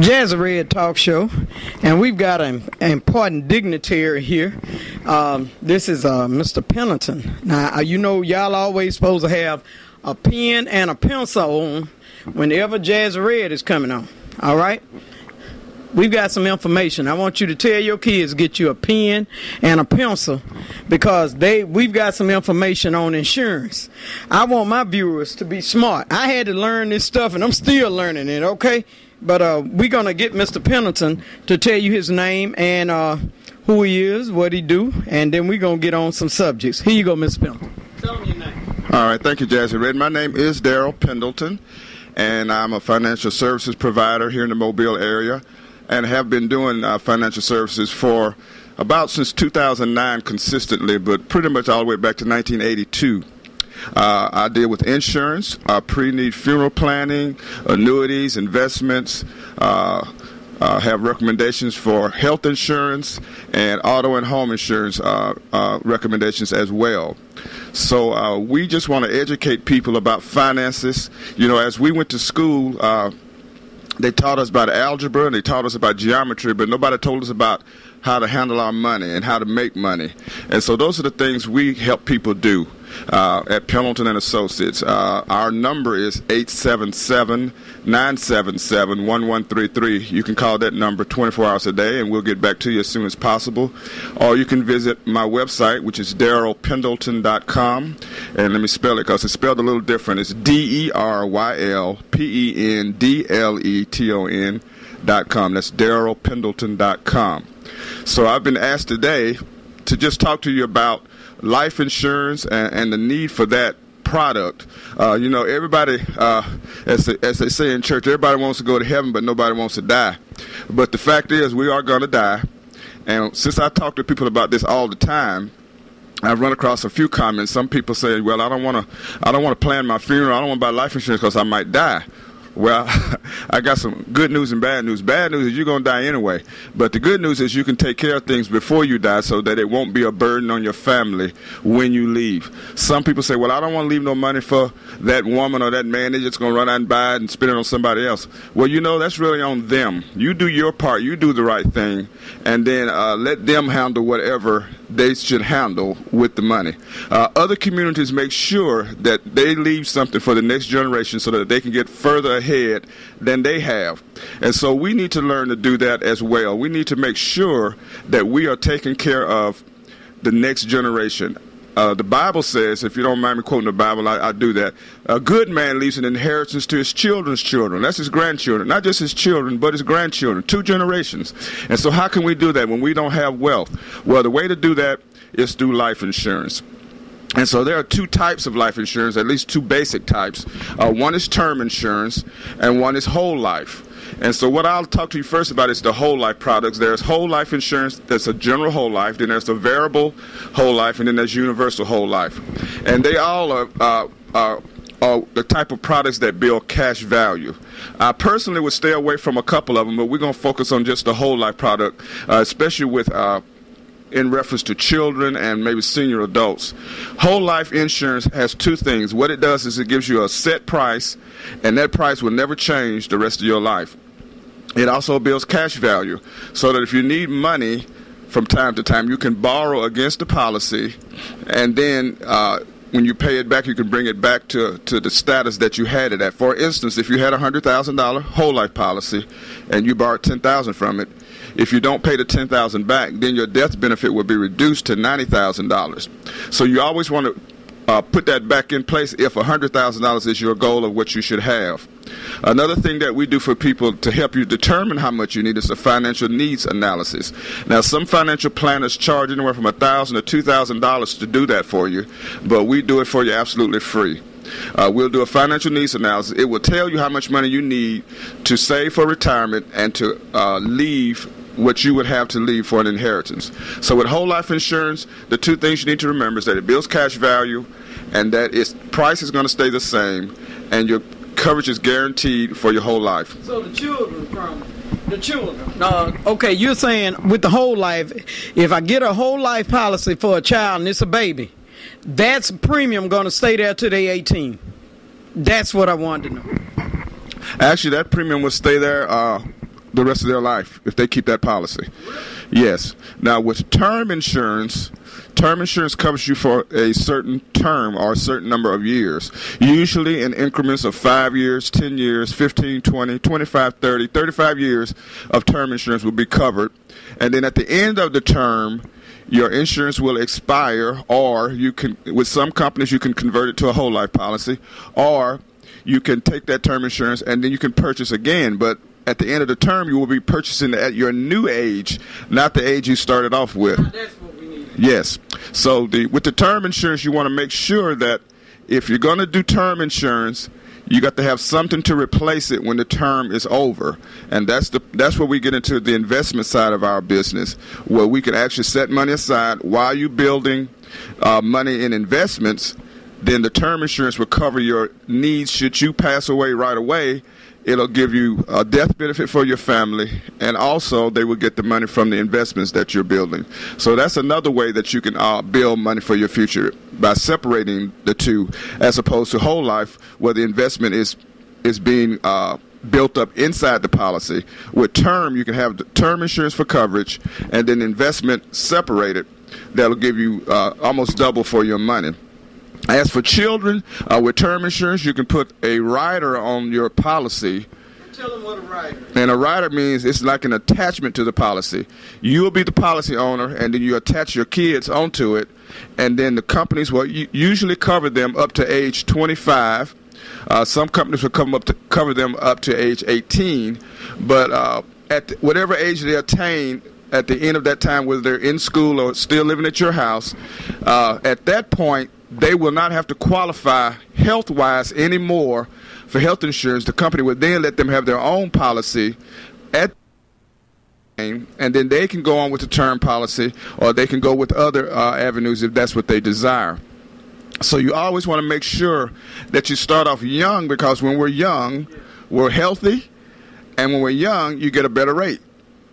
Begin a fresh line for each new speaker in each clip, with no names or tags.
Jazzy Red Talk Show, and we've got an important dignitary here. This is Mr. Pendleton. Now, you know, y'all always supposed to have a pen and a pencil on whenever Jazzy Red is coming on. All right? We've got some information. I want you to tell your kids to get you a pen and a pencil because we've got some information on insurance. I want my viewers to be smart. I had to learn this stuff, and I'm still learning it, okay? But we're going to get Mr. Pendleton to tell you his name and who he is, what he do, and then we're going to get on some subjects. Here you go, Mr. Pendleton. Tell me your name.
All right. Thank you, Jazzy Red. My name is Daryl Pendleton, and I'm a financial services provider here in the Mobile area and have been doing financial services for about since 2009 consistently, but pretty much all the way back to 1982. I deal with insurance, pre-need funeral planning, annuities, investments, have recommendations for health insurance and auto and home insurance recommendations as well. So we just want to educate people about finances. You know, as we went to school, they taught us about algebra and they taught us about geometry, but nobody told us about how to handle our money and how to make money. And so those are the things we help people do at Pendleton and Associates. Our number is 877-977-1133. You can call that number 24 hours a day, and we'll get back to you as soon as possible. Or you can visit my website, which is darylpendleton.com. And let me spell it because it's spelled a little different. It's DERYLPENDLETON.com. That's darylpendleton.com. So I've been asked today to just talk to you about life insurance and the need for that product. You know, everybody, as they say in church, everybody wants to go to heaven, but nobody wants to die. But the fact is, we are going to die. And since I talk to people about this all the time, I've run across a few comments. Some people say, "Well, I don't want to plan my funeral. I don't want to buy life insurance because I might die." Well, I got some good news and bad news. Bad news is you're going to die anyway. But the good news is you can take care of things before you die so that it won't be a burden on your family when you leave. Some people say, well, I don't want to leave no money for that woman or that man. They're just going to run out and buy it and spend it on somebody else. Well, you know, that's really on them. You do your part. You do the right thing. And then let them handle whatever they should handle with the money. Other communities make sure that they leave something for the next generation so that they can get further ahead than they have. And so we need to learn to do that as well. We need to make sure that we are taking care of the next generation. The Bible says, if you don't mind me quoting the Bible, I do that. A good man leaves an inheritance to his children's children. That's his grandchildren. Not just his children, but his grandchildren. 2 generations. And so how can we do that when we don't have wealth? Well, the way to do that is through life insurance. And so there are 2 types of life insurance, at least 2 basic types. One is term insurance, and one is whole life. And so what I'll talk to you first about is the whole life products. There's whole life insurance that's a general whole life. Then there's the variable whole life, and then there's universal whole life. And they all are the type of products that build cash value. I personally would stay away from a couple of them, but we're going to focus on just the whole life product, especially with in reference to children and maybe senior adults. Whole life insurance has 2 things. What it does is it gives you a set price, and that price will never change the rest of your life. It also builds cash value, so that if you need money from time to time, you can borrow against the policy, and then when you pay it back, you can bring it back to the status that you had it at. For instance, if you had a $100,000 whole life policy and you borrowed $10,000 from it, if you don't pay the $10,000 back, then your death benefit will be reduced to $90,000. So you always want to put that back in place if $100,000 is your goal of what you should have. Another thing that we do for people to help you determine how much you need is a financial needs analysis. Now, some financial planners charge anywhere from $1,000 to $2,000 to do that for you, but we do it for you absolutely free. We'll do a financial needs analysis. It will tell you how much money you need to save for retirement and to leave what you would have to leave for an inheritance. So with whole life insurance, the 2 things you need to remember is that it builds cash value and that its price is going to stay the same and your coverage is guaranteed for your whole life.
So okay, you're saying with the whole life, if I get a whole life policy for a child and it's a baby, that's premium going to stay there till they 18. That's what I wanted to know.
Actually, that premium will stay there the rest of their life if they keep that policy. Yes. Now, with term insurance covers you for a certain term or a certain number of years, usually in increments of 5 years, 10 years, 15, 20, 25, 30, 35 years of term insurance will be covered. And then at the end of the term, your insurance will expire, or you can, with some companies, you can convert it to a whole life policy, or you can take that term insurance and then you can purchase again. But at the end of the term, you will be purchasing at your new age, not the age you started off with.
That's what we need.
Yes. So with the term insurance, you want to make sure that if you're going to do term insurance, you got to have something to replace it when the term is over. And that's where we get into the investment side of our business, where we can actually set money aside while you're building money in investments. Then the term insurance will cover your needs should you pass away right away. It'll give you a death benefit for your family, and also they will get the money from the investments that you're building. So that's another way that you can build money for your future, by separating the two, as opposed to whole life, where the investment is being built up inside the policy. With term, you can have the term insurance for coverage, and then investment separated. That'll give you almost double for your money. As for children, with term insurance, you can put a rider on your policy.
Tell them what a rider is.
And a rider means it's like an attachment to the policy. You'll be the policy owner, and then you attach your kids onto it, and then the companies will usually cover them up to age 25. Some companies will cover them up to age 18, but at whatever age they attain, at the end of that time, whether they're in school or still living at your house, at that point, they will not have to qualify health-wise anymore for health insurance. The company would then let them have their own policy and then they can go on with the term policy, or they can go with other avenues if that's what they desire. So you always want to make sure that you start off young, because when we're young, we're healthy, and when we're young, you get a better rate.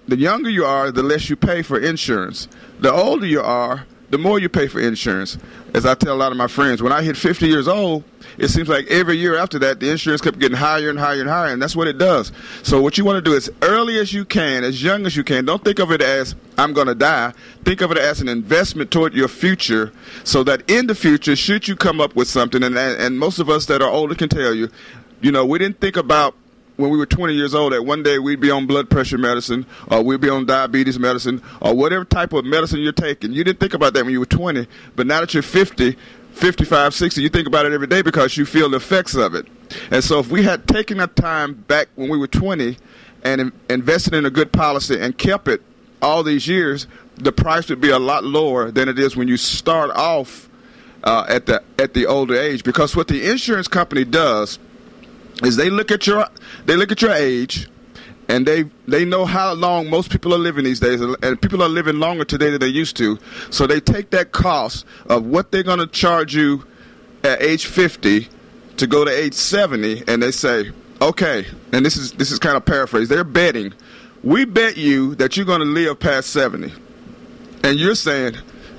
The younger you are, the less you pay for insurance. The older you are, the more you pay for insurance. As I tell a lot of my friends, when I hit 50 years old, it seems like every year after that, the insurance kept getting higher and higher and higher, and that's what it does. So what you want to do is, early as you can, as young as you can, don't think of it as, I'm going to die. Think of it as an investment toward your future, so that in the future, should you come up with something, and most of us that are older can tell you, we didn't think about when we were 20 years old that one day we'd be on blood pressure medicine, or we'd be on diabetes medicine, or whatever type of medicine you're taking. You didn't think about that when you were 20, but now that you're 50, 55, 60, you think about it every day because you feel the effects of it. And so if we had taken that time back when we were 20 and invested in a good policy and kept it all these years, the price would be a lot lower than it is when you start off at the older age. Because what the insurance company does is they look at your age, and they know how long most people are living these days, and people are living longer today than they used to. So they take that cost of what they're going to charge you at age 50 to go to age 70, and they say, okay, and this is kind of paraphrase. They're betting, we bet you that you're going to live past 70, and you're saying,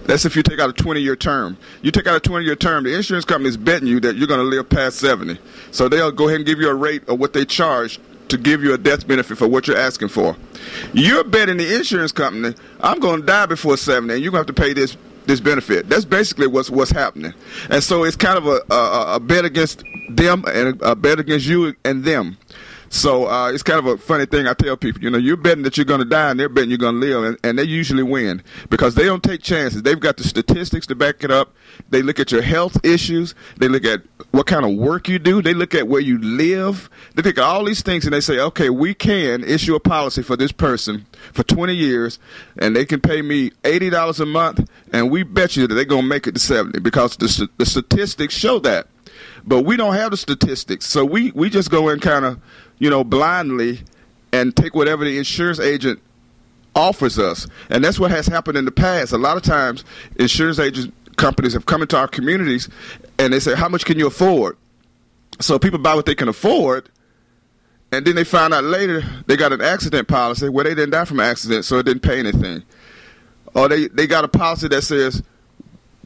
that's if you take out a 20-year term. You take out a 20-year term, the insurance company is betting you that you're going to live past 70. So they'll go ahead and give you a rate of what they charge to give you a death benefit for what you're asking for. You're betting the insurance company, I'm going to die before 70, and you're going to have to pay this benefit. That's basically what's happening. And so it's kind of a bet against them and a bet against you and them. So it's kind of a funny thing I tell people. You're betting that you're going to die, and they're betting you're going to live, and they usually win because they don't take chances. They've got the statistics to back it up. They look at your health issues. They look at what kind of work you do. They look at where you live. They look at all these things, and they say, okay, we can issue a policy for this person for 20 years, and they can pay me $80 a month, and we bet you that they're going to make it to 70 because the statistics show that. But we don't have the statistics, so we just go in kind of, blindly and take whatever the insurance agent offers us. And that's what has happened in the past. A lot of times, insurance agent companies have come into our communities, and they say, how much can you afford? So people buy what they can afford, and then they find out later they got an accident policy where they didn't die from an accident, so it didn't pay anything. Or they got a policy that says,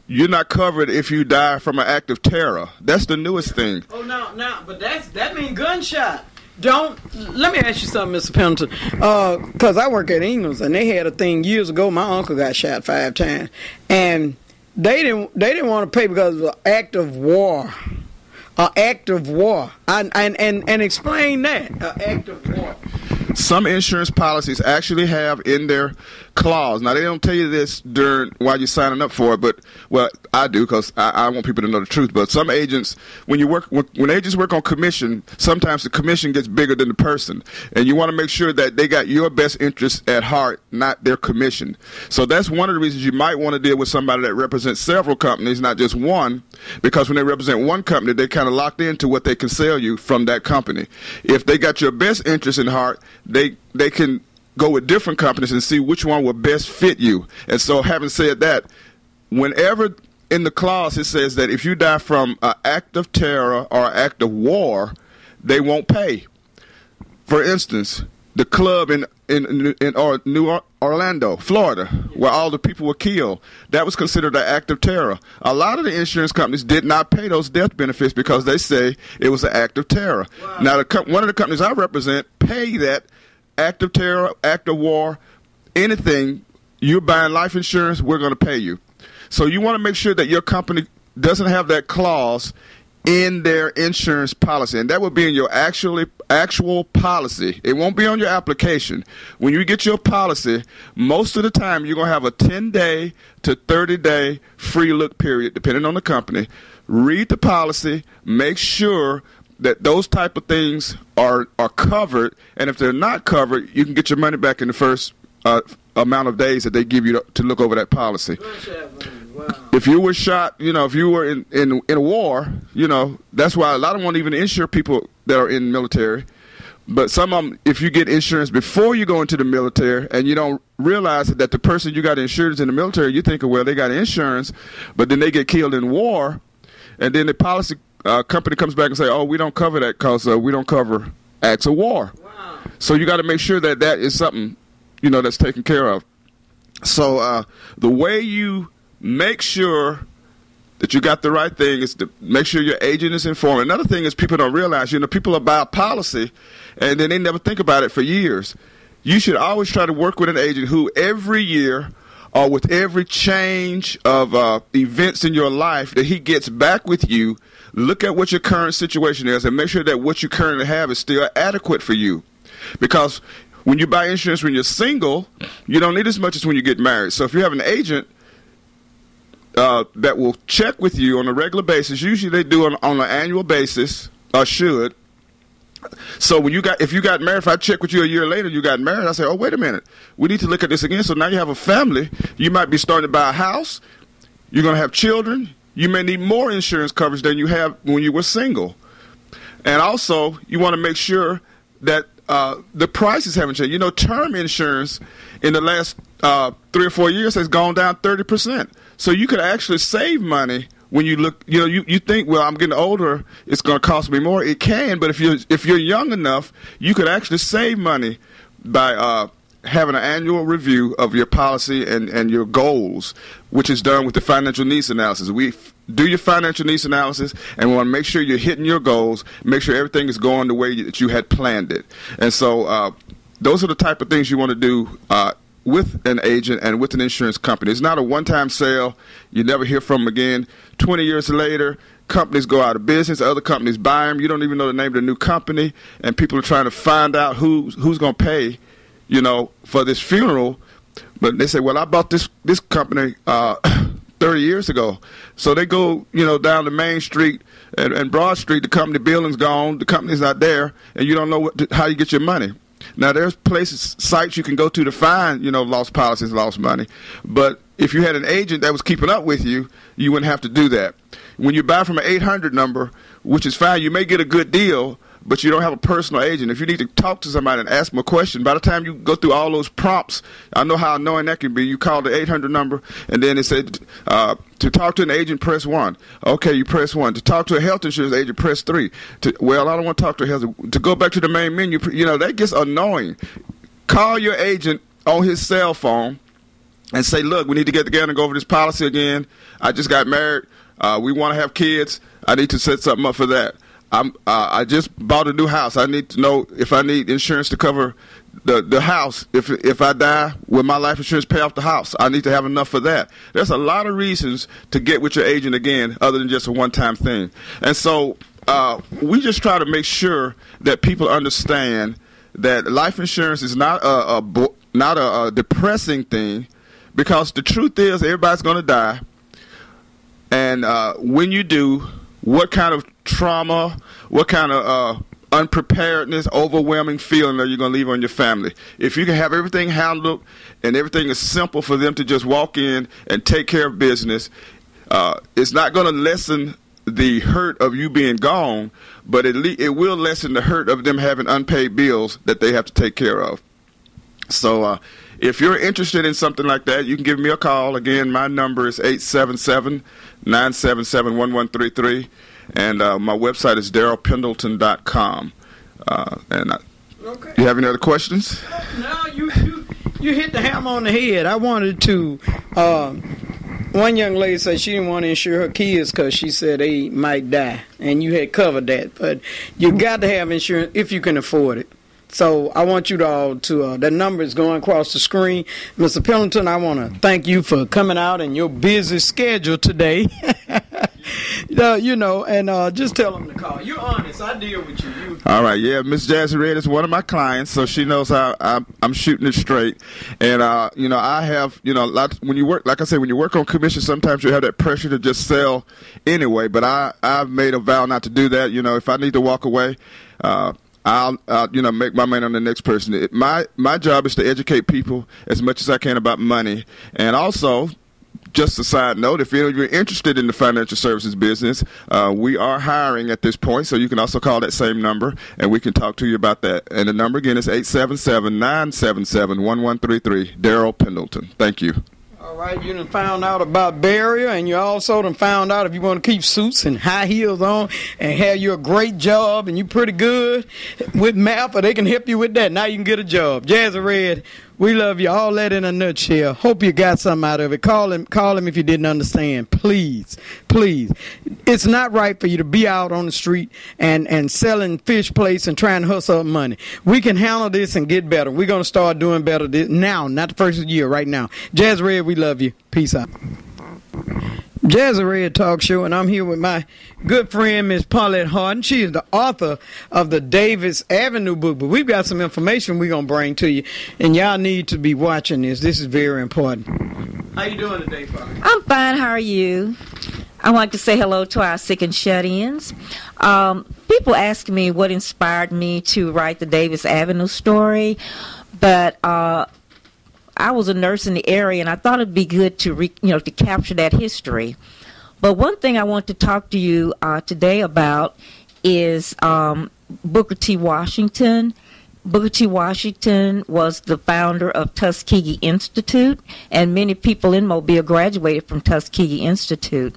you're not covered if you die from an act of terror. That's the newest thing.
Oh, no, but that means gunshot. Let me ask you something, Mr. Pendleton. Because I work at Ingles, and they had a thing years ago. My uncle got shot 5 times, and they didn't want to pay because of an act of war. An act of war. And explain that. An act of war.
Some insurance policies actually have in their clause. Now, they don't tell you this while you're signing up for it, but, well, I do because I want people to know the truth. But some agents, when agents work on commission, sometimes the commission gets bigger than the person. And you want to make sure that they got your best interest at heart, not their commission. So that's one of the reasons you might want to deal with somebody that represents several companies, not just one, because when they represent one company, they're kind of locked into what they can sell you from that company. If they got your best interest in heart, they can go with different companies and see which one will best fit you. And so, having said that, whenever in the clause it says that if you die from an act of terror or an act of war, they won't pay. For instance, the club in New Orlando, Florida, where all the people were killed, that was considered an act of terror. A lot of the insurance companies did not pay those death benefits because they say it was an act of terror. Wow. Now, one of the companies I represent pay that act of terror, act of war, anything. You're buying life insurance, we're going to pay you. So you want to make sure that your company doesn't have that clause in their insurance policy, and that will be in your actual policy. It won't be on your application. When you get your policy, most of the time you're going to have a 10-day to 30-day free look period, depending on the company. Read the policy, make sure that those type of things are covered, and if they're not covered, you can get your money back in the first amount of days that they give you to look over that policy. Wow. If you were shot, if you were in a war, that's why a lot of them won't even insure people that are in the military. But some of them, if you get insurance before you go into the military and you don't realize that the person you got insured is in the military, you think, well, they got insurance, but then they get killed in war, and then the policy company comes back and say, oh, we don't cover that because we don't cover acts of war. Wow. So you got to make sure that is something, that's taken care of. So the way you make sure that you got the right thing is to make sure your agent is informed. Another thing is people don't realize, people will buy a policy and then they never think about it for years. You should always try to work with an agent who every year or with every change of events in your life that he gets back with you, look at what your current situation is and make sure that what you currently have is still adequate for you. Because when you buy insurance when you're single, you don't need as much as when you get married. So if you have an agent that will check with you on a regular basis, usually they do on an annual basis, or should. So if you got married, if I check with you a year later, you got married, I say, oh, wait a minute, we need to look at this again. So now you have a family. You might be starting to buy a house. You're going to have children. You may need more insurance coverage than you have when you were single. And also, you want to make sure that the prices haven't changed. Term insurance in the last 3 or 4 years has gone down 30%. So you could actually save money when you look. You think, well, I'm getting older, it's going to cost me more. It can, but if you're young enough, you could actually save money by having an annual review of your policy and your goals, which is done with the financial needs analysis. We do your financial needs analysis, and we want to make sure you're hitting your goals, make sure everything is going the way that you had planned it. And so those are the type of things you want to do with an agent and with an insurance company. It's not a one-time sale. You never hear from them again. 20 years later, companies go out of business. Other companies buy them. You don't even know the name of the new company, and people are trying to find out who's going to pay, for this funeral. But they say, well, I bought this company 30 years ago. So they go, down to Main Street and Broad Street. The company building's gone. The company's not there, and you don't know how you get your money. Now, there's sites you can go to find, lost policies, lost money. But if you had an agent that was keeping up with you, you wouldn't have to do that. When you buy from an 800 number, which is fine, you may get a good deal, but you don't have a personal agent. If you need to talk to somebody and ask them a question, by the time you go through all those prompts, I know how annoying that can be. You call the 800 number, and then it said, to talk to an agent, press 1. Okay, you press 1. To talk to a health insurance agent, press 3. Well, I don't want to talk to a health. To go back to the main menu, that gets annoying. Call your agent on his cell phone and say, look, we need to get together and go over this policy again. I just got married. We want to have kids. I need to set something up for that. I just bought a new house. I need to know if I need insurance to cover the house. If I die, will my life insurance pay off the house? I need to have enough for that. There's a lot of reasons to get with your agent again, other than just a one-time thing. And so we just try to make sure that people understand that life insurance is not a depressing thing, because the truth is everybody's going to die. And when you do, what kind of trauma, what kind of unpreparedness, overwhelming feeling are you going to leave on your family? If you can have everything handled and everything is simple for them to just walk in and take care of business, it's not going to lessen the hurt of you being gone, but it will lessen the hurt of them having unpaid bills that they have to take care of. So if you're interested in something like that, you can give me a call. Again, my number is 877-977-1133. And my website is darylpendleton.com. Okay. You have any other questions?
No, you hit the hammer on the head. I wanted to. One young lady said she didn't want to insure her kids because she said they might die, and you had covered that. But you got to have insurance if you can afford it. So I want you all to, that number is going across the screen. Mr. Pendleton, I want to thank you for coming out in your busy schedule today. And just tell them to call. You're honest. I deal with you.
All right. Yeah, Miss Jazzy Red is one of my clients, so she knows how I'm shooting it straight. And, I have, when you work, like I said, when you work on commission, sometimes you have that pressure to just sell anyway. But I've made a vow not to do that. If I need to walk away, I'll make my money on the next person. My job is to educate people as much as I can about money. And also, just a side note, if you're interested in the financial services business, we are hiring at this point, so you can also call that same number, and we can talk to you about that. And the number again is 877-977-1133, Daryl Pendleton. Thank you.
All right, you done found out about barrier, and you also done found out if you want to keep suits and high heels on and have you a great job and you pretty good with math, or they can help you with that. Now you can get a job. Jazzy Red, we love you. All that in a nutshell. Hope you got something out of it. Call him if you didn't understand. Please. It's not right for you to be out on the street and selling fish plates and trying to hustle up money. We can handle this and get better. We're going to start doing better now, not the first of the year, right now. Jazzy Red, we love you. Peace out. Jazzy Red Talk Show, and I'm here with my good friend, Miss Paulette Harden. She is the author of the Davis Avenue book, but we've got some information we're going to bring to you, and y'all need to be watching this. This is very important. How you doing today, Paulette?
I'm fine. How are you? I want to say hello to our sick and shut-ins. People ask me what inspired me to write the Davis Avenue story, but I was a nurse in the area, and I thought it'd be good to to capture that history. But one thing I want to talk to you today about is Booker T. Washington. Booker T. Washington was the founder of Tuskegee Institute, and many people in Mobile graduated from Tuskegee Institute.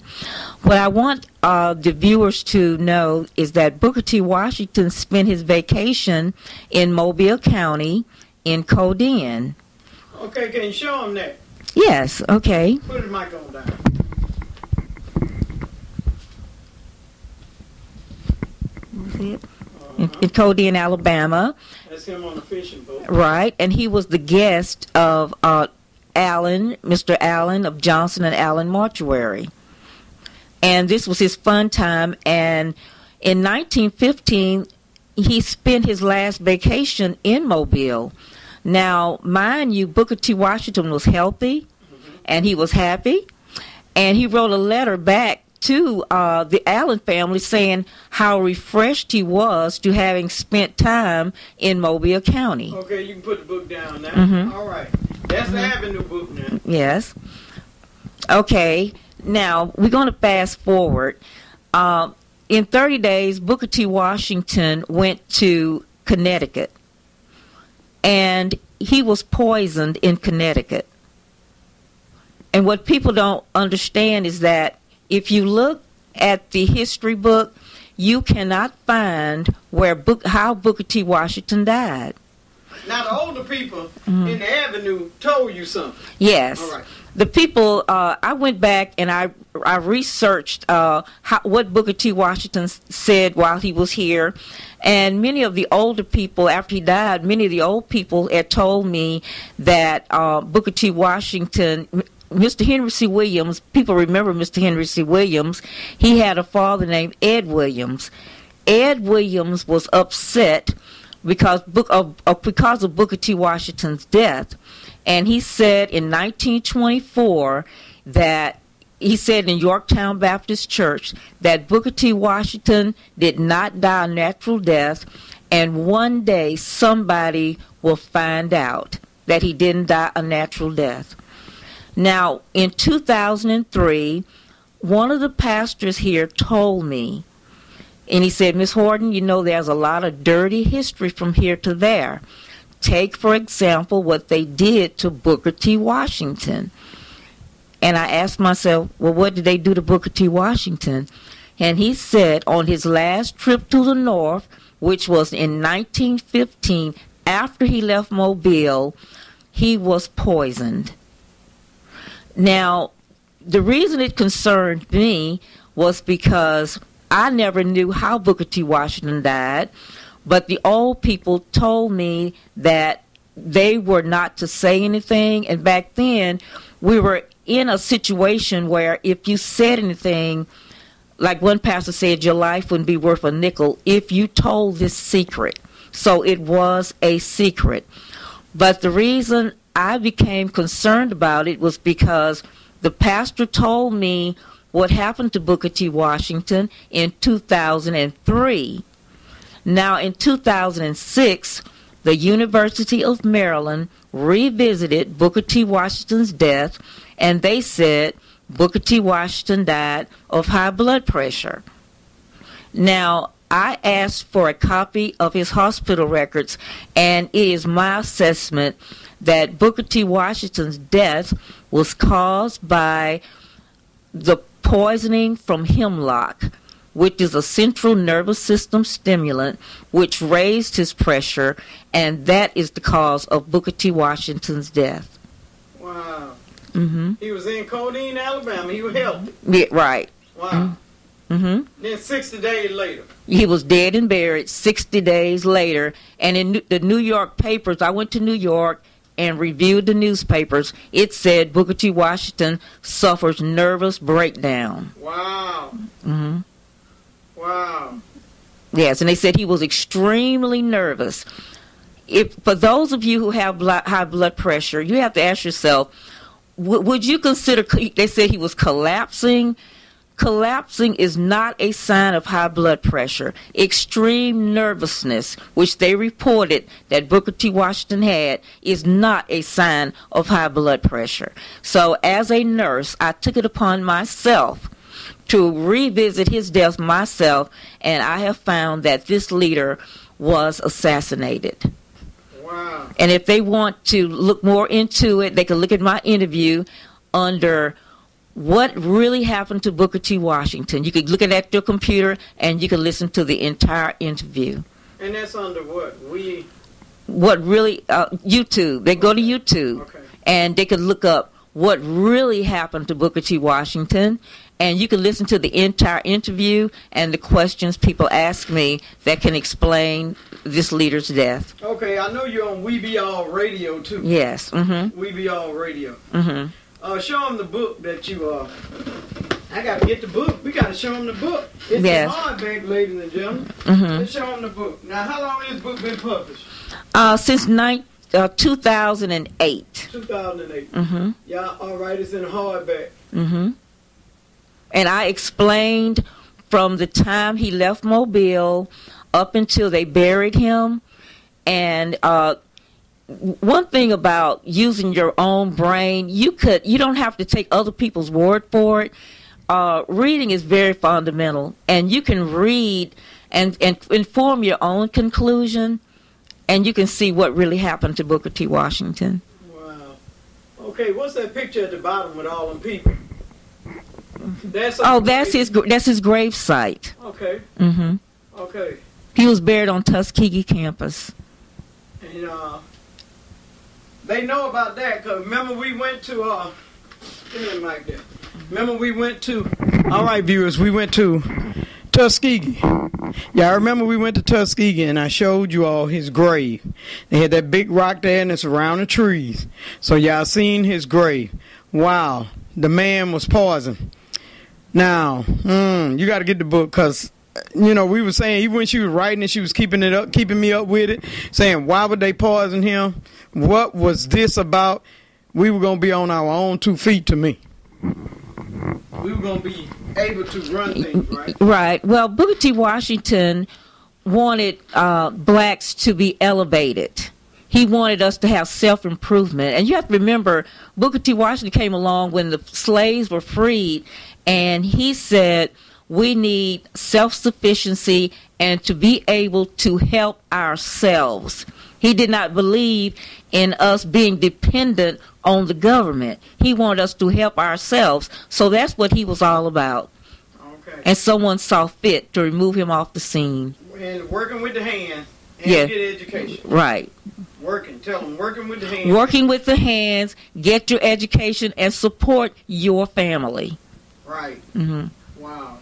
What I want the viewers to know is that Booker T. Washington spent his vacation in Mobile County in Codeine.
Okay, can you show them that?
Yes, okay.
Put his mic on down.
In Codeine, Alabama.
That's him on the fishing boat.
Right, and he was the guest of Mr. Allen of Johnson and Allen Mortuary. And this was his fun time, and in 1915, he spent his last vacation in Mobile. Now, mind you, Booker T. Washington was healthy, and he was happy, and he wrote a letter back to the Allen family saying how refreshed he was to having spent time in Mobile County.
Okay, you can put the book down now. All right. That's the Avenue book now.
Yes. Okay. Now, we're going to fast forward. In 30 days, Booker T. Washington went to Connecticut, and he was poisoned in Connecticut. And what people don't understand is that if you look at the history book, you cannot find how Booker T. Washington died.
Now, the older people in the Avenue told you something.
Yes.
All right.
the people, I went back and I researched what Booker T. Washington said while he was here. And many of the older people, after he died, many of the old people had told me that Booker T. Washington, Mr. Henry C. Williams, people remember Mr. Henry C. Williams, he had a father named Ed Williams. Ed Williams was upset because of Booker T. Washington's death. And he said in 1924 that he said in Yorktown Baptist Church that Booker T. Washington did not die a natural death, and one day somebody will find out that he didn't die a natural death. Now, in 2003, one of the pastors here told me, and he said, Miss Horton, you know there's a lot of dirty history from here to there. Take, for example, what they did to Booker T. Washington. And I asked myself, well, what did they do to Booker T. Washington? And he said on his last trip to the North, which was in 1915, after he left Mobile, he was poisoned. Now, the reason it concerned me was because I never knew how Booker T. Washington died, but the old people told me that they were not to say anything, and back then we were in a situation where if you said anything, like one pastor said, your life wouldn't be worth a nickel if you told this secret. So it was a secret. But the reason I became concerned about it was because the pastor told me what happened to Booker T. Washington in 2003. Now, in 2006, the University of Maryland revisited Booker T. Washington's death, and they said Booker T. Washington died of high blood pressure. Now, I asked for a copy of his hospital records, and it is my assessment that Booker T. Washington's death was caused by the poisoning from hemlock, which is a central nervous system stimulant, which raised his pressure, and that is the cause of Booker T. Washington's death.
Wow.
Mm-hmm.
He was in Codeine, Alabama. He was healthy.
Yeah, right.
Wow.
Mm-hmm.
Then 60 days later.
He was dead and buried 60 days later. And in the New York papers, I went to New York and reviewed the newspapers. It said Booker T. Washington suffers nervous breakdown.
Wow.
Mm-hmm.
Wow.
Yes, and they said he was extremely nervous. For those of you who have high blood pressure, you have to ask yourself, would you consider, they said he was collapsing. Collapsing is not a sign of high blood pressure. Extreme nervousness, which they reported that Booker T. Washington had, is not a sign of high blood pressure. So as a nurse, I took it upon myself to revisit his death myself, and I have found that this leader was assassinated.
Wow.
And if they want to look more into it, they can look at my interview under what really happened to Booker T. Washington. You could look at it at your computer, and you can listen to the entire interview.
And that's under what?
What really, YouTube. They go to YouTube,
okay,
and they can look up what really happened to Booker T. Washington, and you can listen to the entire interview and the questions people ask me that can explain this leader's death.
Okay, I know you're on We Be All Radio, too.
Yes. Mm-hmm.
We Be All Radio.
Mm-hmm.
Show them the book that you, I got to get the book. We got to show them the book. It's
yes.
a hardback, ladies and gentlemen.
Mm-hmm.
Let's show them the book. Now, how long has this book been published?
Since 2008.
2008.
Mm-hmm.
Yeah, all right, it's in hardback.
Mm-hmm. And I explained from the time he left Mobile up until they buried him. And one thing about using your own brain, you don't have to take other people's word for it. Reading is very fundamental, and you can read and inform your own conclusion, and you can see what really happened to Booker T. Washington.
Wow. Okay, what's that picture at the bottom with all them people? That's his grave site. Okay.
Mm-hmm.
Okay.
He was buried on Tuskegee campus.
And they know about that because remember we went to Like that. Remember we went to, all right viewers, we went to Tuskegee. Yeah, I remember we went to Tuskegee and I showed you all his grave. They had that big rock there and it's around the trees. So y'all seen his grave. Wow, the man was poisoned. Now, you got to get the book because, you know, we were saying, even when she was writing it, she was keeping me up with it, saying, why would they poison him? What was this about? We were going to be on our own 2 feet to me. We were going to be able to run things, right?
Right. Well, Booker T. Washington wanted blacks to be elevated. He wanted us to have self-improvement. And you have to remember, Booker T. Washington came along when the slaves were freed, and he said, we need self-sufficiency and to be able to help ourselves. He did not believe in us being dependent on the government. He wanted us to help ourselves. So that's what he was all about.
Okay.
And someone saw fit to remove him off the scene.
And working with the hands and get education.
Right.
Tell them, working with the hands.
Working with the hands, get your education, and support your family.
Right.
Mm-hmm.
Wow.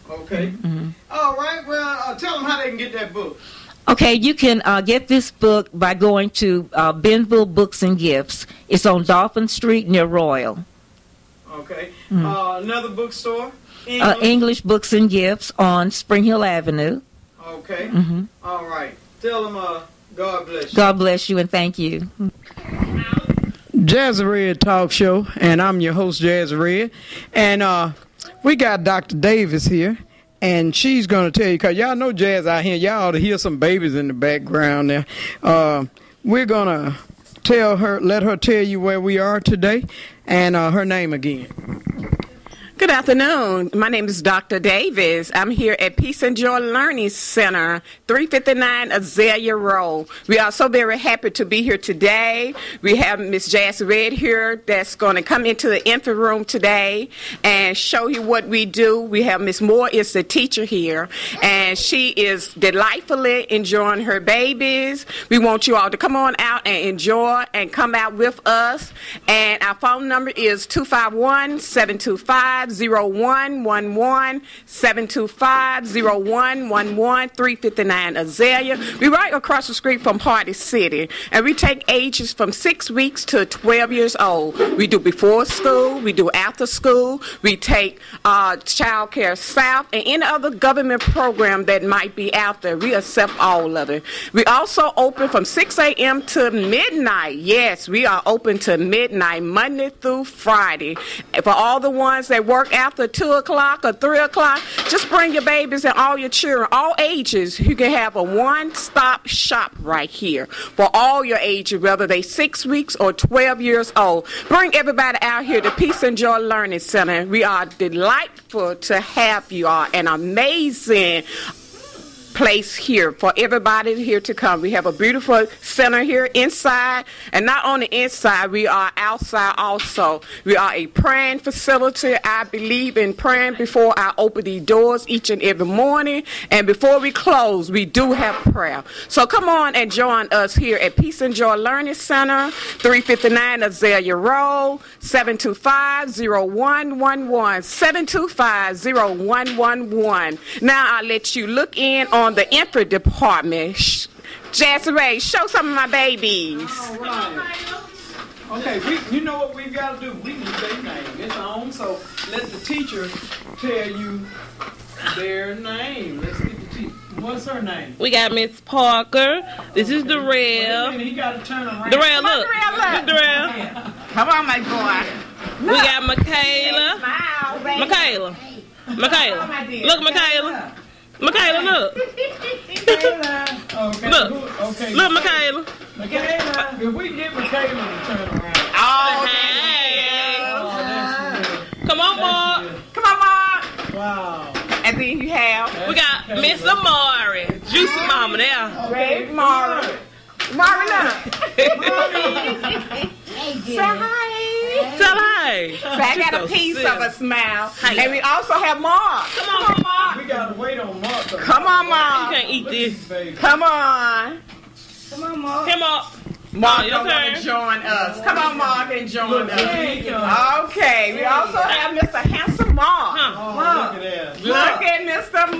Okay.
Mm-hmm.
All right. Well, tell them how they can get that book.
Okay, you can get this book by going to Benville Books and Gifts. It's on Dolphin Street near Royal.
Okay.
Mm-hmm.
Another bookstore?
English Books and Gifts on Spring Hill Avenue.
Okay.
Mm-hmm.
All right. Tell them, God bless you.
God bless you and thank you.
Jazzy Red Talk Show, and I'm your host, Jazzy Red. And we got Dr. Davis here. And she's going to tell you, because y'all know Jazz out here. Y'all ought to hear some babies in the background there. We're going to let her tell you where we are today and her name again.
Good afternoon. My name is Dr. Davis. I'm here at Peace and Joy Learning Center, 359 Azalea Road. We are so very happy to be here today. We have Miss Jazzy Red here that's going to come into the infant room today and show you what we do. We have Miss Moore is the teacher here, and she is delightfully enjoying her babies. We want you all to come on out and enjoy and come out with us. And our phone number is 251-725-0111, 725-0111, 359 Azalea. We're right across the street from Party City, and we take ages from 6 weeks to 12 years old. We do before school, we do after school, we take Child Care South, and any other government program that might be out there. We accept all of it. We also open from 6 a.m. to midnight. Yes, we are open to midnight, Monday through Friday. And for all the ones that work after 2 o'clock or 3 o'clock, just bring your babies and all your children, all ages. You can have a one-stop shop right here for all your ages, whether they 6 weeks or 12 years old. Bring everybody out here to Peace and Joy Learning Center. We are delightful to have you all. An amazing place here for everybody here to come. We have a beautiful center here inside, and not on the inside, we are outside also. We are a praying facility. I believe in praying before I open the doors each and every morning, and before we close, we do have prayer. So come on and join us here at Peace and Joy Learning Center, 359 Azalea Road, 725-0111, 725-0111. Now I'll let you look in on the infant department. Jazzy Ray, show some of my babies.
All right. Okay, you know what we've got to do? We need their name. It's on, so let the teacher tell you their name. Let's get the teacher. What's her name?
We got Miss Parker. This is Darrell.
He got to turn around.
Darrell, look. Darrell.
Come on, my boy.
We got Michaela. Michaela. Look, Michaela. Michaela, look.
Okay.
Look.
Okay.
Look, Michaela.
Michaela. If we get Michaela to turn around.
Oh,
Hey.
That's good.
Come on, Mark.
come on, Mark.
Wow.
And then you have
We got Miss Amari. Juicy Mama there.
Okay,
Mara. Mara, look. Say hi.
Tell her.
So I got a piece of a smile. And we also have Mark. Come on, Mark.
We got to wait on Mark.
Come on,
You
Mark.
can't eat this.
Come on.
Come on.
Mark,
your
don't want
turn.
to join us. Come on, Mark, and join us.
There you go.
Okay,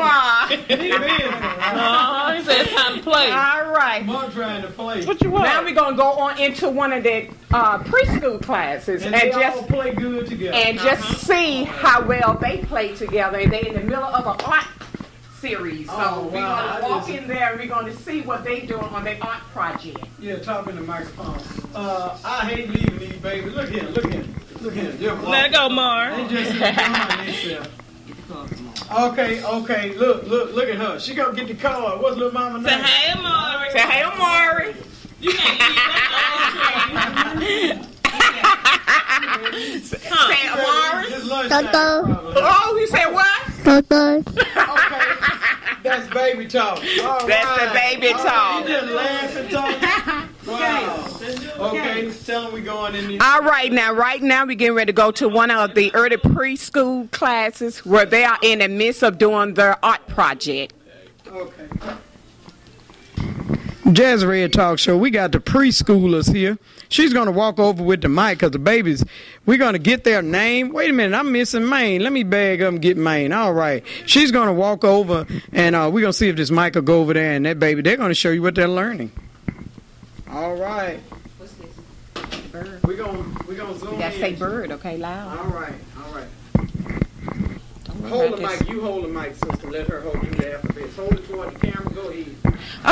Ma.
He said it's time to play.
All right.
Mom trying to play.
What you want?
Now we're gonna go on into one of the preschool classes
And
and
they all
just
play good together.
and just see how well they play together. And they in the middle of an art series, so
Oh,
we're
wow.
gonna walk in there and we're gonna see what they doing on their art project.
Yeah, talk in the microphone. I hate leaving these babies. Look here, look here, look here.
Let it go, Mar.
They just enjoying themselves. Okay. Look at her. She gonna get the card. What's little mama
Say
name?
hey, Amari.
Say hey, Amari.
You can't leave that.
Say Amari.
This lunchtime, probably.
Oh, you said what?
Okay. That's baby talk. All
That's the
right.
baby
All
talk.
right, you just laugh and talk. Wow. Okay, tell them we going in there.
All right, right now we're getting ready to go to one of the early preschool classes where they are in the midst of doing their art project.
Okay. Jazz Red Talk Show. We got the preschoolers here. She's going to walk over with the mic because the babies, we're going to get their name. Wait a minute, I'm missing Maine. Let me bag up and get Maine. All right. She's going to walk over and we're going to see if this mic will go over there and that baby, they're going to show you what they're learning. All right.
What's this? Bird.
We're going to zoom
You gotta
in.
say bird, okay, loud.
All right. Hold the mic. You hold the mic, sister. Let her hold you the alphabet. Hold it toward the camera. Go ahead.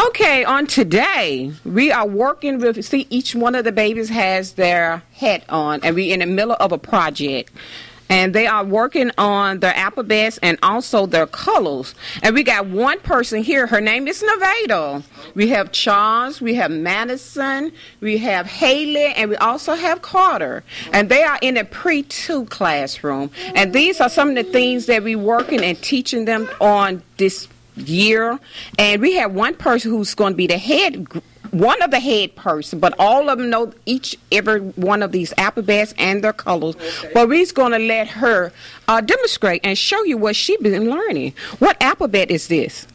Okay, on today, we are working with, see, each one of the babies has their hat on, and we're in the middle of a project. And they are working on their alphabets and also their colors. And we got one person here. Her name is Nevada. We have Charles, we have Madison, we have Haley, and we also have Carter. And they are in a pre-2 classroom. And these are some of the things that we're working and teaching them on this year. And we have one person who's going to be the head, one of the head person, but all of them know every one of these alphabets and their colors. Okay. But we're going to let her demonstrate and show you what she's been learning. What alphabet is this?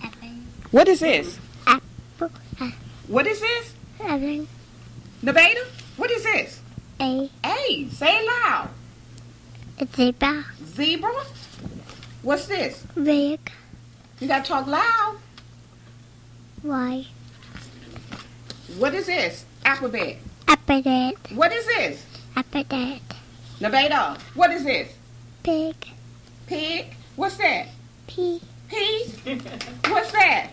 Apple.
What is this?
Apple.
What is this?
Apple.
Nevada? What is this?
A.
A. Say it loud.
Zebra.
Zebra? What's this?
Big.
You got to talk loud.
Y.
What is this? Alphabet.
Alphabet.
What is this?
Alphabet.
Nevada? What is this?
Pig.
Pig? What's that?
P.
P? What's that?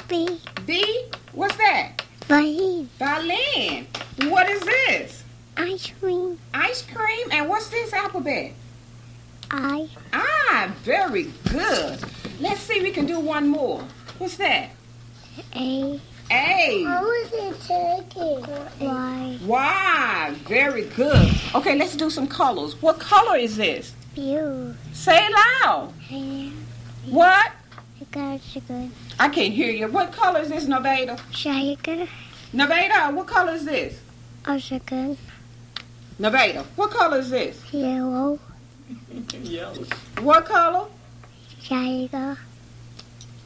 B.
D? What's that?
Violin.
Violin. What is this?
Ice cream.
Ice cream. And what's this alphabet?
I.
Ah, very good. Let's see if we can do one more. What's that?
A.
A.
was it taking? Y.
Y. Very good. Okay, let's do some colors. What color is this?
Blue.
Say it loud.
I
What?
got sugar.
I can't hear you. What color is this, Nevada?
Sugar.
Nevada, what color is this?
Sugar.
Nevada, what color is this?
Yellow.
Yellow.
What color?
Sugar.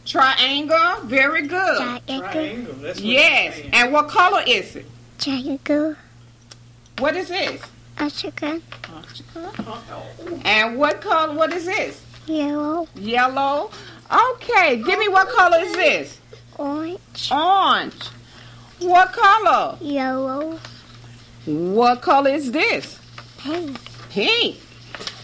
Triangle. Very good.
Triangle. That's what
Yes.
I'm saying.
And what color is it?
Sugar.
What is this?
Sugar.
And what color? What is this?
Yellow.
Yellow. Okay. Give me what color is this?
Orange.
Orange. What color?
Yellow.
What color is this?
Pink.
Pink.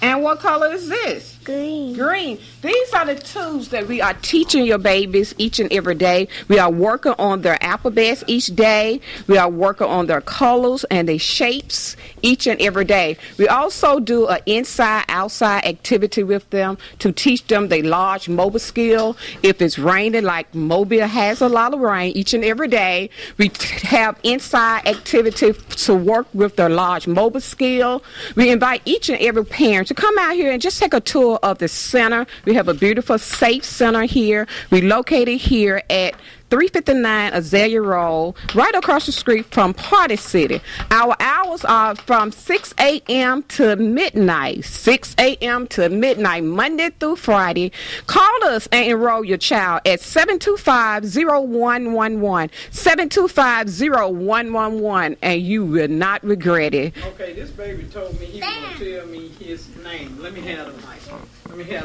And what color is this?
Green.
Green. These are the tools that we are teaching your babies each and every day. We are working on their alphabets each day. We are working on their colors and their shapes each and every day. We also do an inside-outside activity with them to teach them the large mobile skill. If it's raining, like Mobile has a lot of rain each and every day, we have inside activity to work with their large mobile skill. We invite each and every parent to come out here and just take a tour of the center. We have a beautiful, safe center here. We located here at 359 Azalea Road, right across the street from Party City. Our hours are from 6 a.m. to midnight. 6 a.m. to midnight, Monday through Friday. Call us and enroll your child at 725-0111. 725-0111, and you will not regret it.
Okay, this baby told me he was going to tell me his name. Let me have the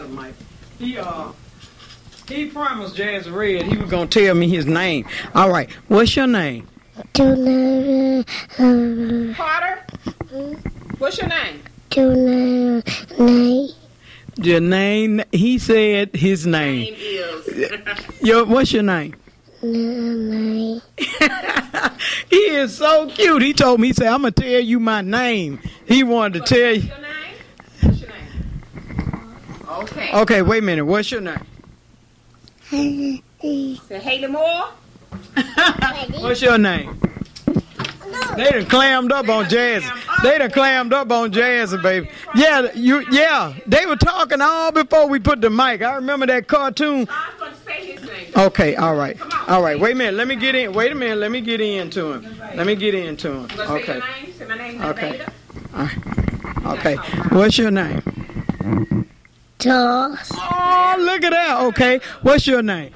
mic. He He promised Jazzy Red he was going to tell me his name. All right. What's your name?
Tonight,
Carter, what's your name?
tonight,
Your name. He said his
Name
name.
is.
What's your name?
tonight.
He is so cute. He told me, he said, I'm going to tell you my name. He wanted to tell you.
Your name? What's your name? Okay.
Okay, wait a minute. What's your name?
Say Haley Moore.
What's your name? They done clammed up on Jazzy. They done clammed up on Jazzy, baby. Yeah, they were talking all before we put the mic. I remember that cartoon.
I was going to say his name.
Okay, all right. All right, wait a minute. Let me get in. Wait a minute. Let me get into him. Let me get into him.
You gonna say
Okay.
your name? Say my name.
Okay.
Nevada.
Okay. What's your name?
Toss.
Oh, look at that. Okay. What's your name?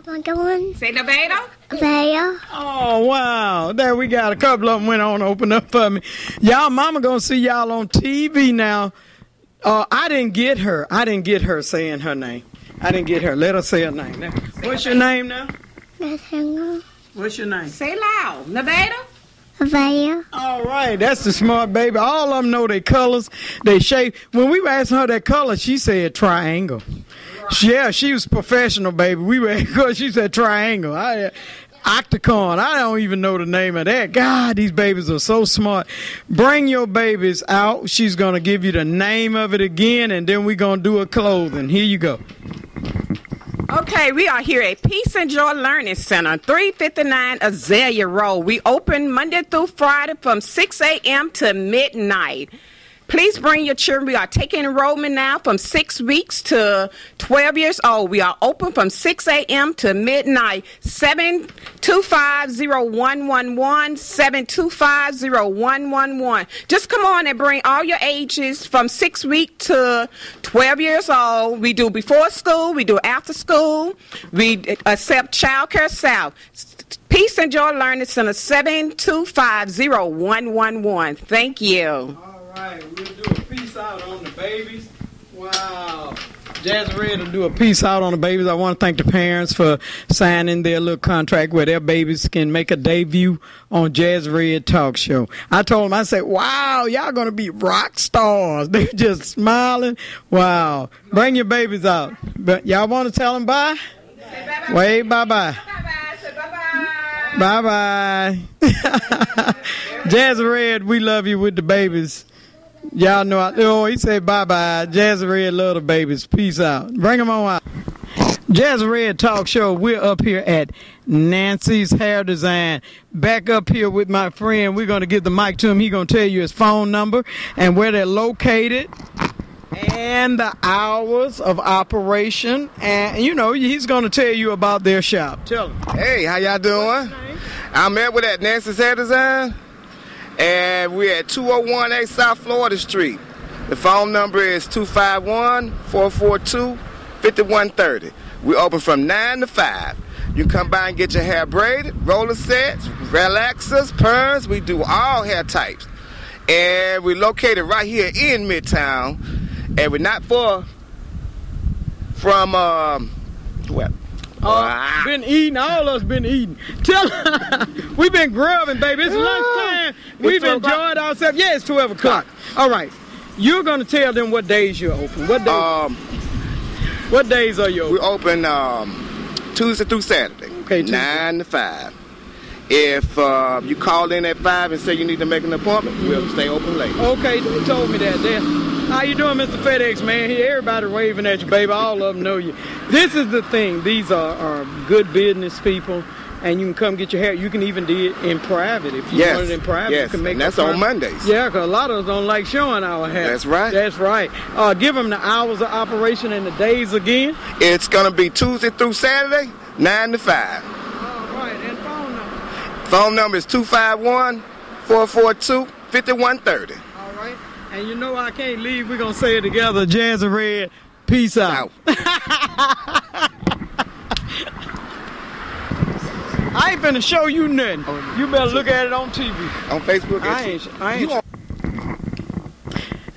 I'm going
Say Nevada.
there.
Oh, wow. There we got a couple of them went on to open up for me. Y'all mama going to see y'all on TV now. I didn't get her. I didn't get her saying her name. I didn't get her. Let her say her name. Now, what's your name now? What's your name?
Say loud. Nevada.
There.
All right, that's the smart baby. All of them know their colors, they shape. When we were asking her that color, she said triangle. Yeah, she was professional, baby. We were, she said triangle. Octagon. I don't even know the name of that. God, these babies are so smart. Bring your babies out. She's going to give you the name of it again, and then we're going to do a clothing. Here you go.
Okay, we are here at Peace and Joy Learning Center, 359 Azalea Road. We open Monday through Friday from 6 a.m. to midnight. Please bring your children. We are taking enrollment now from 6 weeks to 12 years old. We are open from 6 a.m. to midnight. 725-0111, 725-0111. Just come on and bring all your ages from 6 weeks to 12 years old. We do before school. We do after school. We accept child care south. Peace and Joy Learning Center, 725-0111. Thank you.
All right, we'll do a peace out on the babies. Wow. Jazzy Red will do a peace out on the babies. I want to thank the parents for signing their little contract where their babies can make a debut on Jazzy Red Talk Show. I told them, I said, wow, y'all going to be rock stars. They're just smiling. Wow. Bring your babies out. But y'all want to tell them bye? Wave bye-bye. Bye-bye. Jazzy Red, we love you with the babies. Y'all know, he said bye-bye. Jazzy Red love the babies. Peace out. Bring them on out. Jazzy Red Talk Show. We're up here at Nancy's Hair Design. Back up here with my friend. We're going to give the mic to him. He's going to tell you his phone number and where they're located and the hours of operation. And, you know, he's going to tell you about their shop. Tell him.
Hey, how y'all doing? I'm at with at Nancy's Hair Design, and we're at 201A South Florida Street. The phone number is 251-442-5130. We open from 9 to 5. You can come by and get your hair braided, roller sets, relaxers, perms. We do all hair types. And we're located right here in Midtown, and we're not far from, what?
Been eating. All of us been eating. Tell we've been grubbing, baby. It's lunchtime. We've enjoyed ourselves. Yeah, it's 12 o'clock. All right. You're going to tell them what days you're open. What days? What days are you open?
We open Tuesday through Saturday,
Okay, Tuesday.
9 to 5. If you call in at 5 and say you need to make an appointment, we'll stay open late.
Okay, they told me that there. How you doing, Mr. FedEx man? Here, everybody waving at you, baby. All of them know you. This is the thing. These are good business people, and you can come get your hair. You can even do it in private. If you want it in private, you can make
and that's on Mondays.
Yeah, because a lot of us don't like showing our hair.
That's right.
That's right. Give them the hours of operation and the days again.
It's going to be Tuesday through Saturday, 9 to 5.
All right, and phone number.
Phone number is 251-442-5130.
All right. And you know I can't leave. We're going to say it together. Jazzy Red, peace out. I ain't finna show you nothing. You better look at it on TV.
On Facebook?
I ain't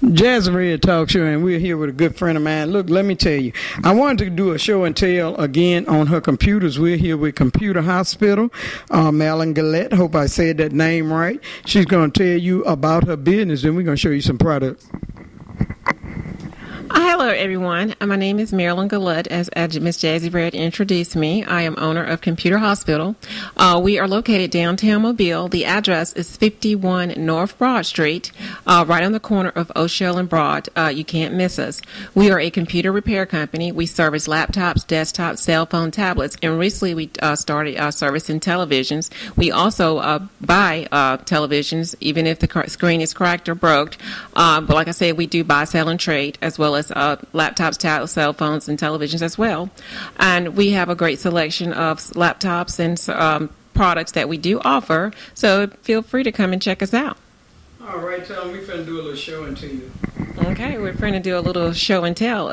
Jazzy Red Talk Show, and we're here with a good friend of mine. Look, let me tell you, I wanted to do a show and tell again on her computers. We're here with Computer Hospital, Marilyn Gillette. Hope I said that name right. She's going to tell you about her business, and we're going to show you some products.
Hello, everyone. My name is Marilyn Gillette, as Miss Jazzy Red introduced me. I am owner of Computer Hospital. We are located downtown Mobile. The address is 51 North Broad Street, right on the corner of O'Shell and Broad. You can't miss us. We are a computer repair company. We service laptops, desktops, cell phone, tablets, and recently we started servicing televisions. We also buy televisions, even if the screen is cracked or broke. But like I said, we do buy, sell, and trade, as well as laptops, tablets, cell phones, and televisions as well. And we have a great selection of laptops and products that we do offer, so feel free to come and check us out.
All right, tell them we're finna do a little show and tell you.
Okay, we're going to do a little show and tell.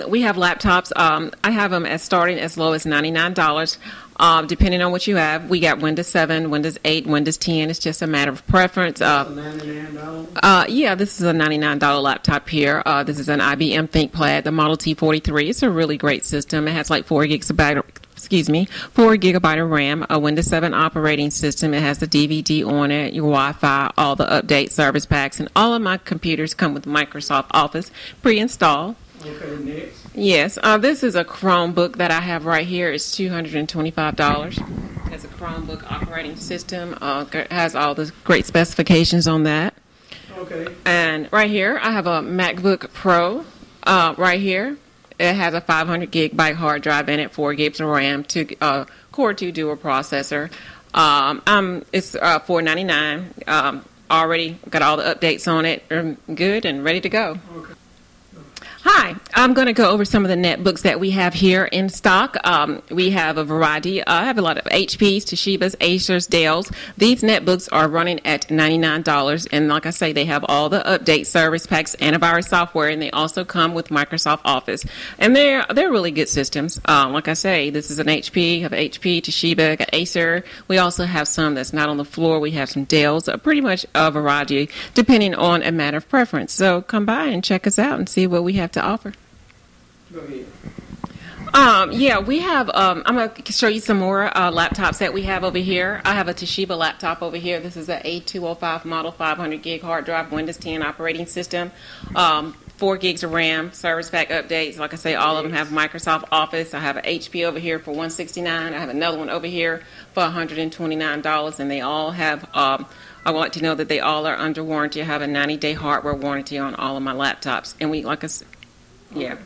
We have laptops. I have them starting as low as $99. Depending on what you have, we got Windows 7, Windows 8, Windows 10. It's just a matter of preference.
$99?
Yeah, this is a $99 laptop here. This is an IBM ThinkPad, the Model T43. It's a really great system. It has like 4 gigabyte of RAM, a Windows 7 operating system. It has the DVD on it, your Wi-Fi, all the update service packs, and all of my computers come with Microsoft Office pre-installed.
Okay, next.
Yes, this is a Chromebook that I have right here. It's $225. It's a Chromebook operating system. Has all the great specifications on that.
Okay.
And right here, I have a MacBook Pro. Right here, it has a 500 gigabyte hard drive in it, 4 gigs of RAM, Core 2 dual processor. It's $499. Already got all the updates on it. Good and ready to go.
Okay.
Hi, I'm going to go over some of the netbooks that we have here in stock. We have a variety. I have a lot of HPs, Toshibas, Acers, Dells. These netbooks are running at $99, and like I say, they have all the update service packs, antivirus software, and they also come with Microsoft Office. And they're really good systems. Like I say, this is an HP, have HP, Toshiba, got Acer. We also have some that's not on the floor. We have some Dells, pretty much a variety, depending on a matter of preference. So come by and check us out and see what we have to offer.
Go ahead.
Yeah, we have, I'm going to show you some more laptops that we have over here. I have a Toshiba laptop over here. This is an A205 model, 500 gig hard drive, Windows 10 operating system, 4 gigs of RAM, service pack updates. Like I say, all of them have Microsoft Office. I have an HP over here for $169. I have another one over here for $129, and they all have, I would like to know that they all are under warranty. I have a 90-day hardware warranty on all of my laptops. And we, like I said, yeah.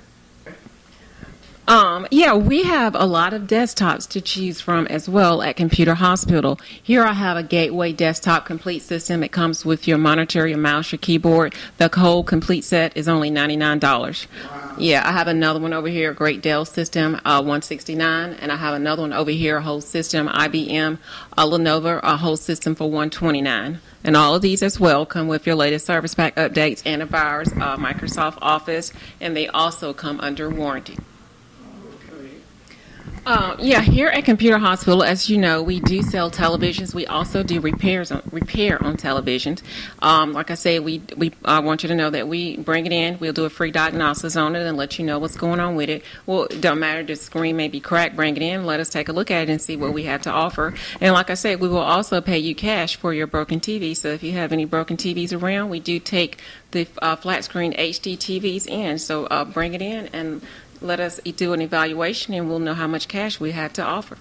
Yeah, we have a lot of desktops to choose from as well at Computer Hospital. Here I have a Gateway Desktop Complete System. It comes with your monitor, your mouse, your keyboard. The whole complete set is only $99. Wow. Yeah, I have another one over here, a great Dell system, $169, and I have another one over here, a whole system, IBM, a Lenovo, a whole system for $129. And all of these as well come with your latest service pack updates, antivirus, Microsoft Office, and they also come under warranty. Yeah, here at Computer Hospital, as you know, we do sell televisions. We also do repair on televisions. Like I say, we want you to know that we bring it in. We'll do a free diagnosis on it and let you know what's going on with it. Well, it don't matter. The screen may be cracked. Bring it in. Let us take a look at it and see what we have to offer. And like I said, we will also pay you cash for your broken TV. So if you have any broken TVs around, we do take the flat screen HD TVs in. So bring it in and let us do an evaluation, and we'll know how much cash we have to offer.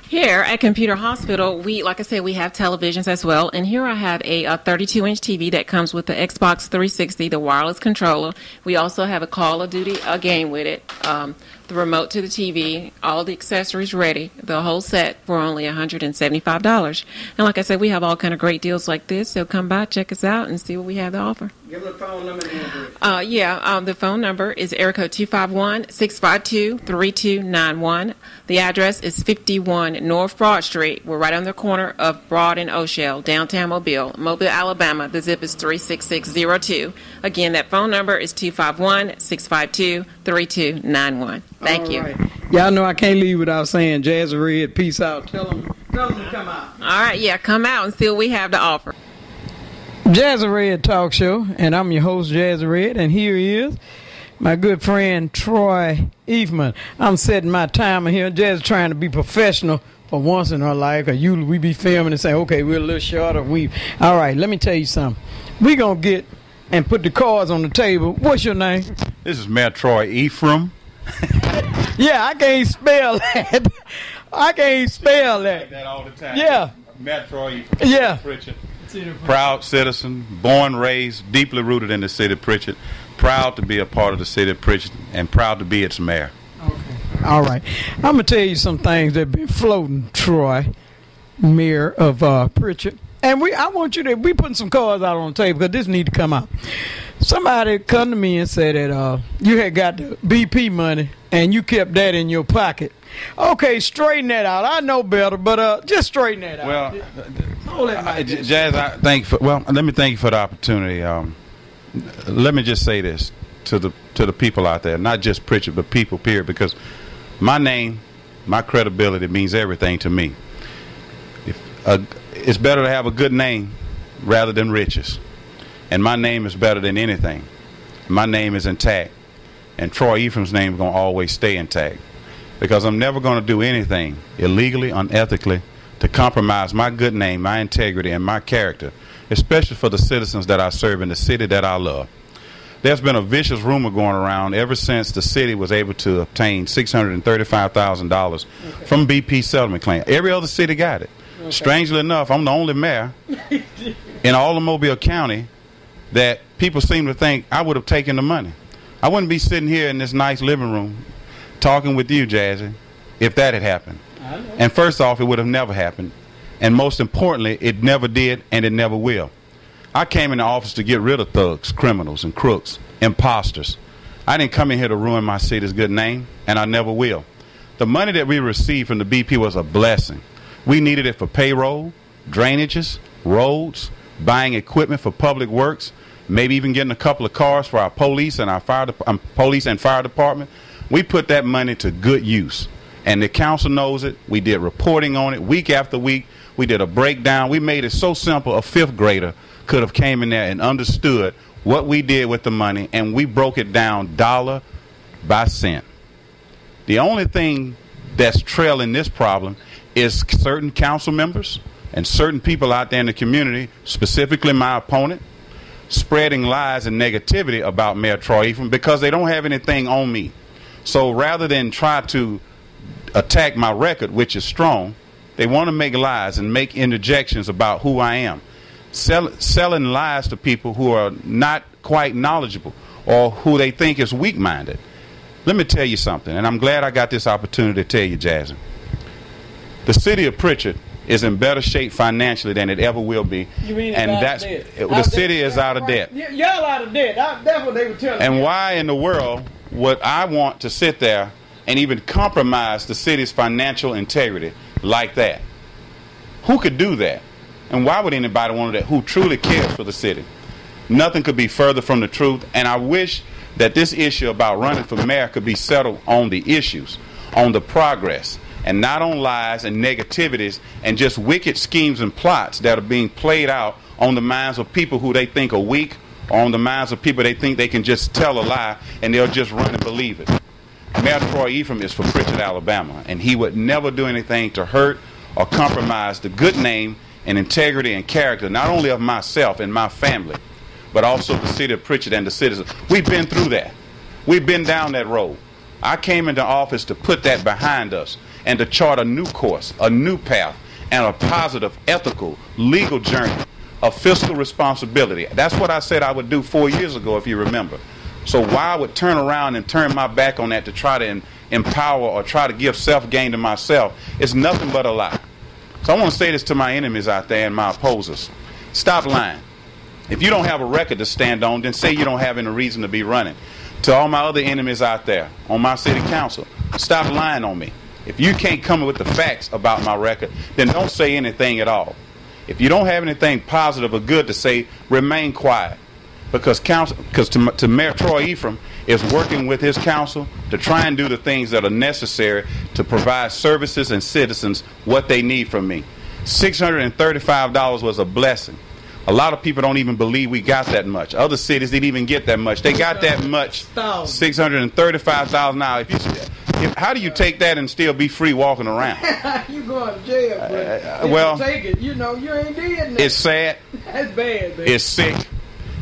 Here at Computer Hospital, like I said, we have televisions as well. And here I have a 32-inch TV that comes with the Xbox 360, the wireless controller. We also have a Call of Duty game with it, the remote to the TV, all the accessories ready, the whole set for only $175. And like I said, we have all kind of great deals like this. So come by, check us out, and see what we have to offer.
Give the phone number and
address. The phone number is area code 251-652-3291. The address is 51 North Broad Street. We're right on the corner of Broad and O'Shell, downtown Mobile, Alabama. The zip is 36602. Again, that phone number is 251-652-3291. Thank you.
Right. Y'all know I can't leave without saying Jazzy Red, peace out. Tell them to come out.
All right, yeah, come out and see what we have to offer.
Jazzy Red Talk Show, and I'm your host, Jazzy Red, and here he is, my good friend Troy Ephriam. I'm setting my timer here. Jazzy trying to be professional for once in her life, because usually we be filming and say, okay, we're a little shorter. All right, let me tell you something. We're going to get and put the cards on the table. What's your name?
This is Mayor Troy Ephriam.
Yeah, I can't spell that. I can't spell that.
Like that all the time.
Yeah.
Mayor Troy Ephriam.
Yeah.
Prichard. Proud citizen, born, raised, deeply rooted in the city of Prichard. Proud to be a part of the city of Prichard, and proud to be its mayor.
Okay. All right. I'm going to tell you some things that have been floating, Troy, mayor of Prichard. And I want you to, we putting some cards out on the table because this need to come out. Somebody come to me and say that you had got the BP money and you kept that in your pocket. Okay, straighten that out. I know better, but just straighten that out.
Well, Jazz, let me thank you for the opportunity. Let me just say this to the people out there, not just Prichard, but people, period, because my name, my credibility means everything to me. It's better to have a good name rather than riches. And my name is better than anything. My name is intact. And Troy Ephriam's name is going to always stay intact. Because I'm never going to do anything illegally, unethically, to compromise my good name, my integrity, and my character, especially for the citizens that I serve in the city that I love. There's been a vicious rumor going around ever since the city was able to obtain $635,000 from BP settlement claim. Every other city got it. Okay. Strangely enough, I'm the only mayor in all of Mobile County that people seem to think I would have taken the money. I wouldn't be sitting here in this nice living room talking with you, Jazzy, if that had happened. And first off, it would have never happened. And most importantly, it never did, and it never will. I came in the office to get rid of thugs, criminals, and crooks, imposters. I didn't come in here to ruin my city's good name, and I never will. The money that we received from the BP was a blessing. We needed it for payroll, drainages, roads, buying equipment for public works, maybe even getting a couple of cars for our police and our fire department. We put that money to good use, and the council knows it. We did reporting on it week after week. We did a breakdown. We made it so simple a fifth grader could have came in there and understood what we did with the money, and we broke it down dollar by cent. The only thing that's trailing this problem is certain council members and certain people out there in the community, specifically my opponent, spreading lies and negativity about Mayor Troy Ephriam because they don't have anything on me. So rather than try to attack my record, which is strong, they want to make lies and make interjections about who I am, selling lies to people who are not quite knowledgeable or who they think is weak-minded. Let me tell you something, and I'm glad I got this opportunity to tell you, Jazzy. The city of Prichard is in better shape financially than it ever will be.
You mean
and that's the city is out of debt.
Y'all out of debt. That's what they were telling me.
And why in the world would I want to sit there and even compromise the city's financial integrity like that? Who could do that? And why would anybody want that who truly cares for the city? Nothing could be further from the truth. And I wish that this issue about running for mayor could be settled on the issues, on the progress, and not on lies and negativities and just wicked schemes and plots that are being played out on the minds of people who they think are weak, or on the minds of people they think they can just tell a lie and they'll just run and believe it. Mayor Troy Ephriam is for Prichard, Alabama, and he would never do anything to hurt or compromise the good name and integrity and character, not only of myself and my family, but also the city of Prichard and the citizens. We've been through that. We've been down that road. I came into office to put that behind us and to chart a new course, a new path, and a positive, ethical, legal journey of fiscal responsibility. That's what I said I would do 4 years ago, if you remember. So why I would turn around and turn my back on that to try to empower or try to give self-gain to myself is nothing but a lie. So I want to say this to my enemies out there and my opposers. Stop lying. If you don't have a record to stand on, then say you don't have any reason to be running. To all my other enemies out there on my city council, stop lying on me. If you can't come up with the facts about my record, then don't say anything at all. If you don't have anything positive or good to say, remain quiet. Because to Mayor Troy Ephriam is working with his council to try and do the things that are necessary to provide services and citizens what they need from me. $635 was a blessing. A lot of people don't even believe we got that much. Other cities didn't even get that much. They got that much, $635,000. How do you take that and still be free walking around?
You going to jail, but
well,
you take it. You know, you ain't did nothing.
It's sad.
That's bad, baby.
It's sick.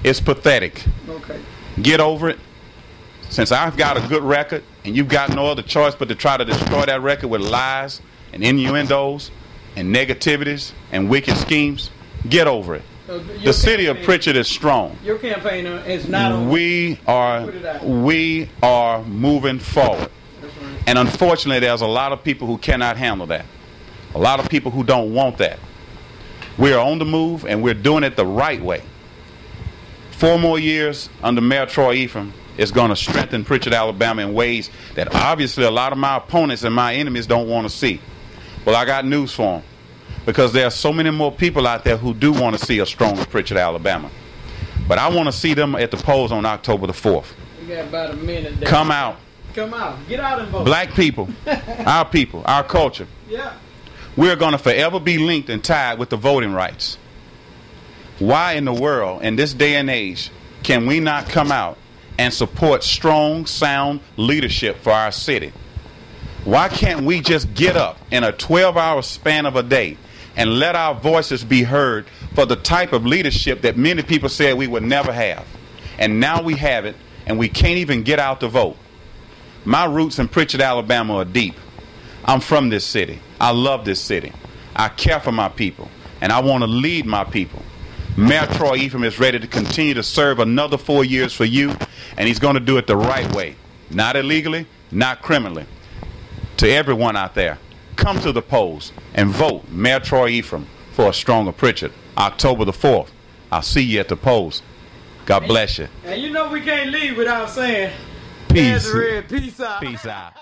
It's pathetic.
Okay.
Get over it. Since I've got a good record, and you've got no other choice but to try to destroy that record with lies and innuendos and negativities and wicked schemes, get over it. So the city of Prichard is strong.
Your campaign is not on.
We are moving forward. Right. And unfortunately, there's a lot of people who cannot handle that. A lot of people who don't want that. We are on the move, and we're doing it the right way. 4 more years under Mayor Troy Ephriam is going to strengthen Prichard, Alabama in ways that obviously a lot of my opponents and my enemies don't want to see. Well, I got news for them. Because there are so many more people out there who do want to see a stronger Prichard, Alabama. But I want to see them at the polls on October the 4th.
We got about a minute there.
Come out.
Come out. Get out and vote.
Black people, our culture.
Yeah.
We're going to forever be linked and tied with the voting rights. Why in the world, in this day and age, can we not come out and support strong, sound leadership for our city? Why can't we just get up in a 12-hour span of a day and let our voices be heard for the type of leadership that many people said we would never have? And now we have it, and we can't even get out to vote. My roots in Prichard, Alabama are deep. I'm from this city. I love this city. I care for my people, and I want to lead my people. Mayor Troy Ephriam is ready to continue to serve another 4 years for you, and he's going to do it the right way. Not illegally, not criminally. To everyone out there, come to the polls and vote Mayor Troy Ephriam for a stronger Prichard. October the 4th. I'll see you at the polls. God bless you.
And you know we can't leave without saying,
peace.
Peace out.
Peace out.